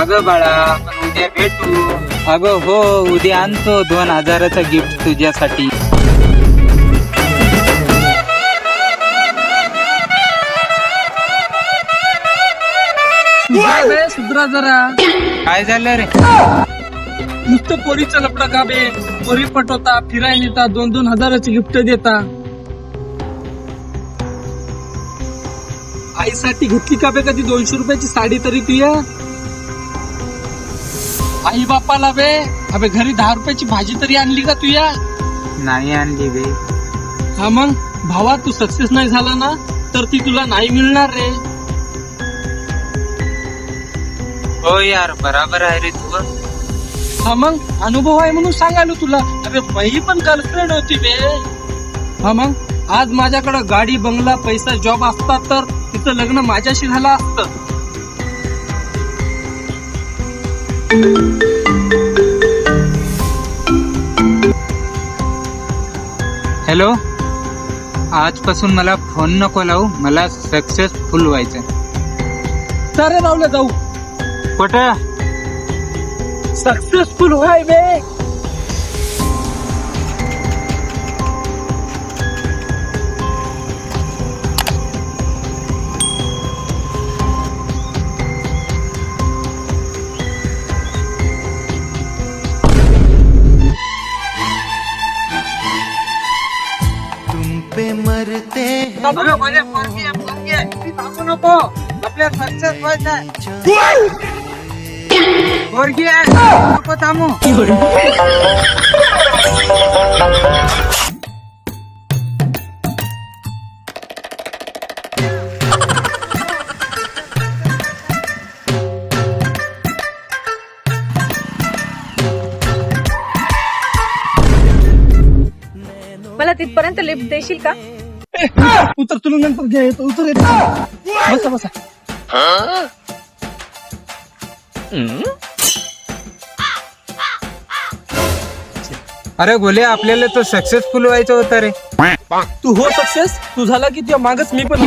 अगं बाळा आपण उद्या भेटू. अगं हो, उद्या आणतो 2000चं गिफ्ट तुझ्यासाठी. सुधरा जरा. काय झालं रे? नुसतं पोरीचं लपडा का बे? पोरी पटवता, फिरायला नेता, 2,000ची गिफ्ट देता. आईसाठी घेतली का बे कधी 200 रुपयाची साडी तरी तू या? आई बापाला बे अबे घरी 10 रुपयाची भाजी तरी आणली का तू या? नाही आणली बे. हा मग भावा, तू सक्सेस नाही झाला ना तर ती तुला नाही मिळणार रे. हो यार, बराबर आहे रे तू. हा मग अनुभव आहे म्हणून सांगायलो तुला. अरे माझी पण गर्लफ्रेंड होती बे. हा मग आज माझ्याकडे गाडी, बंगला, पैसा, जॉब असता तर तिचं लग्न माझ्याशी झालं असतं. हॅलो, आजपासून मला फोन नको लावू. मला सक्सेसफुल व्हायचं. सारे रावले जाऊ. कुठं? सक्सेसफुल व्हाय बे. तुम पे मरते हैं नको, आपल्या सक्सेस व्हायचं. पोरगी आहे, नको थांबू. मला तिथपर्यंत लिफ्ट देशील का? उतर, तुला नंतर घ्या येतो. उतर येतो. बसा बसा. अरे गोले, आपल्याला तो सक्सेसफुल व्हायचं होतं रे. तू हो सक्सेस. तू झाला की तुझ्या मागच मी पण.